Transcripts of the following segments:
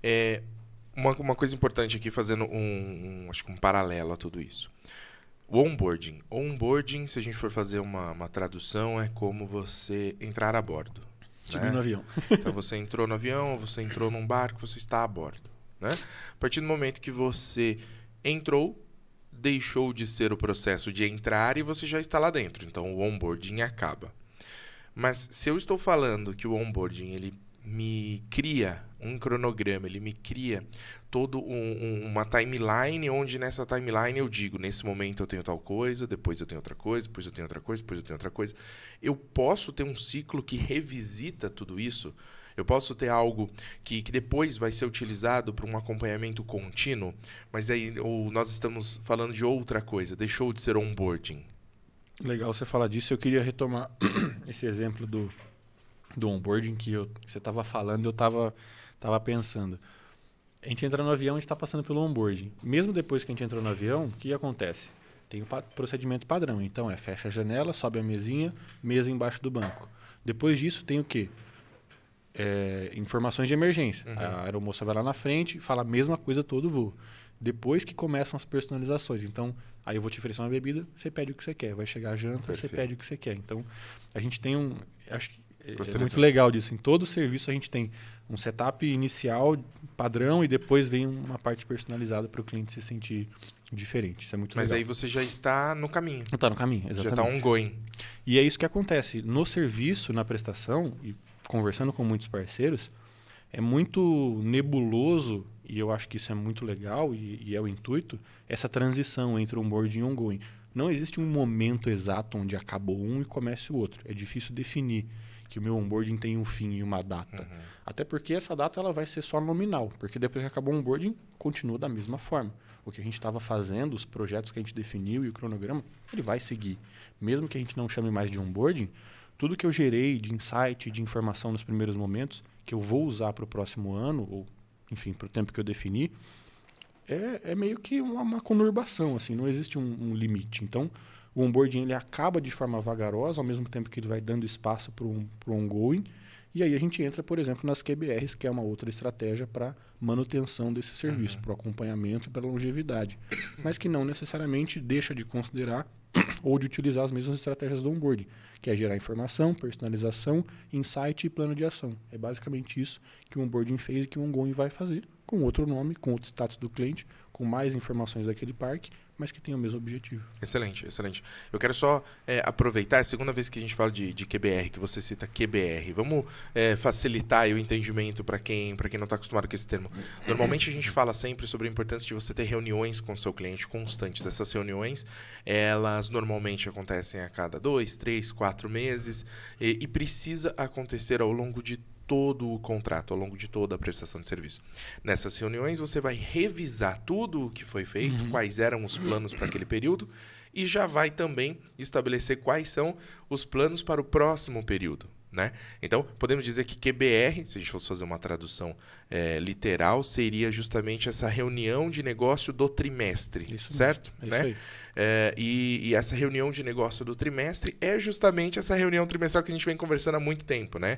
É, uma coisa importante aqui, fazendo acho que um paralelo a tudo isso. O onboarding. O onboarding, se a gente for fazer uma tradução, é como você entrar a bordo. Subir no Né? avião. Então você entrou no avião, você entrou num barco, você está a bordo. Né? A partir do momento que você entrou, deixou de ser o processo de entrar e você já está lá dentro. Então o onboarding acaba. Mas se eu estou falando que o onboarding ele me cria um cronograma, ele me cria todo uma timeline, onde nessa timeline eu digo, nesse momento eu tenho tal coisa, depois eu tenho outra coisa, depois eu tenho outra coisa, depois eu tenho outra coisa. Eu posso ter um ciclo que revisita tudo isso. Eu posso ter algo que depois vai ser utilizado para um acompanhamento contínuo, mas aí ou nós estamos falando de outra coisa, deixou de ser onboarding. Legal você falar disso. Eu queria retomar esse exemplo do onboarding que você estava falando e eu estava pensando. A gente entra no avião, a gente está passando pelo onboarding. Mesmo depois que a gente entrou no avião, o que acontece? Tem o procedimento padrão. Então, fecha a janela, sobe a mesinha, mesa embaixo do banco. Depois disso, tem o quê? Informações de emergência. Uhum. A aeromoça vai lá na frente, fala a mesma coisa todo voo. Depois que começam as personalizações. Então, aí eu vou te oferecer uma bebida, você pede o que você quer. Vai chegar a janta, Perfeito. você pede o que você quer. Então, a gente tem acho que Gostaria é muito legal disso. Em todo serviço a gente tem um setup inicial, padrão, e depois vem uma parte personalizada para o cliente se sentir diferente. Isso é muito Mas legal. aí você já está no caminho. Está no caminho, exatamente. Já está ongoing. E é isso que acontece. No serviço, na prestação, e conversando com muitos parceiros, é muito nebuloso, e eu acho que isso é muito legal, e é o intuito, essa transição entre onboarding e ongoing. Não existe um momento exato onde acabou um e começa o outro. É difícil definir que o meu onboarding tem um fim e uma data. Uhum. Até porque essa data ela vai ser só nominal, porque depois que acabou o onboarding, continua da mesma forma. O que a gente estava fazendo, os projetos que a gente definiu e o cronograma, ele vai seguir. Mesmo que a gente não chame mais de onboarding, tudo que eu gerei de insight, de informação nos primeiros momentos, que eu vou usar para o próximo ano, ou enfim, para o tempo que eu defini, é meio que uma conurbação, assim, não existe um limite. Então, o onboarding ele acaba de forma vagarosa, ao mesmo tempo que ele vai dando espaço para o ongoing, e aí a gente entra, por exemplo, nas QBRs, que é uma outra estratégia para manutenção desse serviço, para o acompanhamento e para a longevidade, mas que não necessariamente deixa de considerar ou de utilizar as mesmas estratégias do onboarding, que é gerar informação, personalização, insight e plano de ação. É basicamente isso que o onboarding fez e que o ongoing vai fazer, com outro nome, com outro status do cliente, com mais informações daquele parque, mas que tem o mesmo objetivo. Excelente, excelente. Eu quero só aproveitar, é a segunda vez que a gente fala de QBR, que você cita QBR. Vamos facilitar aí o entendimento para quem não está acostumado com esse termo. Normalmente a gente fala sempre sobre a importância de você ter reuniões com o seu cliente constantes. Essas reuniões, elas normalmente acontecem a cada 2, 3, 4 meses e precisa acontecer ao longo de todo o contrato, ao longo de toda a prestação de serviço. Nessas reuniões você vai revisar tudo o que foi feito, quais eram os planos para aquele período e já vai também estabelecer quais são os planos para o próximo período. Né? Então, podemos dizer que QBR, se a gente fosse fazer uma tradução literal, seria justamente essa reunião de negócio do trimestre, Isso certo? mesmo, né? isso aí. E essa reunião de negócio do trimestre é justamente essa reunião trimestral que a gente vem conversando há muito tempo, né?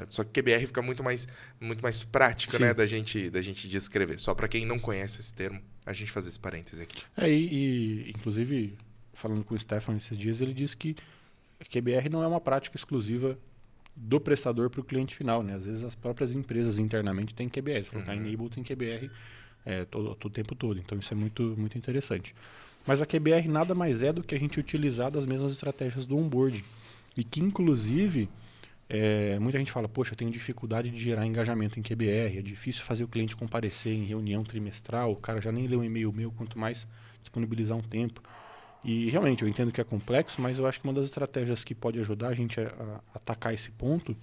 Só que QBR fica muito mais prático, né, da gente descrever. Só para quem não conhece esse termo, a gente faz esse parêntese aqui. Inclusive, falando com o Stefan esses dias, ele disse que QBR não é uma prática exclusiva do prestador para o cliente final, né? Às vezes as próprias empresas internamente têm QBR. Se colocar Enable tem QBR todo o tempo todo. Então isso é muito, muito interessante. Mas a QBR nada mais é do que a gente utilizar das mesmas estratégias do onboarding. E que inclusive muita gente fala, poxa, eu tenho dificuldade de gerar engajamento em QBR, é difícil fazer o cliente comparecer em reunião trimestral, o cara já nem leu um e-mail meu, quanto mais disponibilizar um tempo. E realmente, eu entendo que é complexo, mas eu acho que uma das estratégias que pode ajudar a gente a atacar esse ponto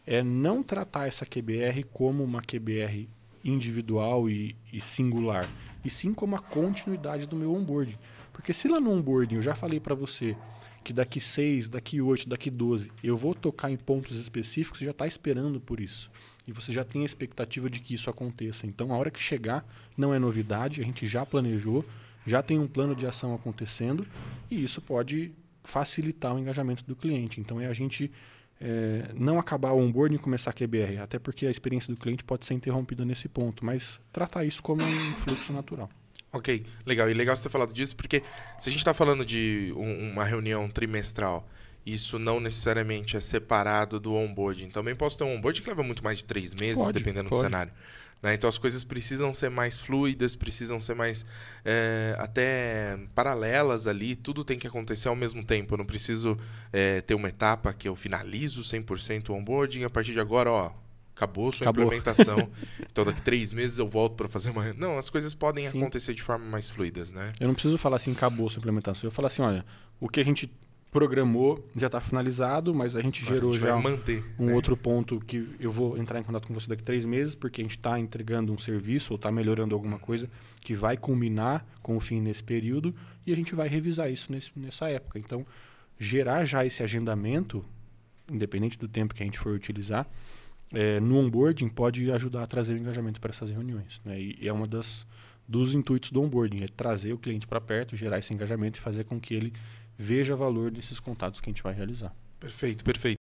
é não tratar essa QBR como uma QBR individual e singular, e sim como a continuidade do meu onboarding. Porque se lá no onboarding eu já falei para você que daqui 6, daqui 8, daqui 12, eu vou tocar em pontos específicos, você já está esperando por isso. E você já tem a expectativa de que isso aconteça. Então, a hora que chegar, não é novidade, a gente já planejou, já tem um plano de ação acontecendo e isso pode facilitar o engajamento do cliente. Então, é a gente não acabar o onboarding e começar a QBR, até porque a experiência do cliente pode ser interrompida nesse ponto, mas tratar isso como um fluxo natural. Ok, legal. E legal você ter falado disso, porque se a gente está falando de uma reunião trimestral, isso não necessariamente é separado do onboarding. Também posso ter um onboarding que leva muito mais de 3 meses, dependendo do cenário. Né? Então as coisas precisam ser mais fluidas, precisam ser mais até paralelas ali, tudo tem que acontecer ao mesmo tempo. Eu não preciso ter uma etapa que eu finalizo 100% o onboarding, a partir de agora, acabou sua implementação. Então daqui 3 meses eu volto para fazer uma... Não, as coisas podem acontecer de forma mais fluidas, né? Eu não preciso falar assim, acabou sua implementação. Eu falo assim, olha, o que a gente programou já está finalizado, mas a gente gerou já um outro ponto que eu vou entrar em contato com você daqui 3 meses, porque a gente está entregando um serviço ou está melhorando alguma coisa que vai culminar com o fim nesse período e a gente vai revisar isso nessa época. Então, gerar já esse agendamento, independente do tempo que a gente for utilizar, no onboarding pode ajudar a trazer o engajamento para essas reuniões. Né? E é uma dos intuitos do onboarding, é trazer o cliente para perto, gerar esse engajamento e fazer com que ele veja valor nesses contatos que a gente vai realizar. Perfeito, perfeito.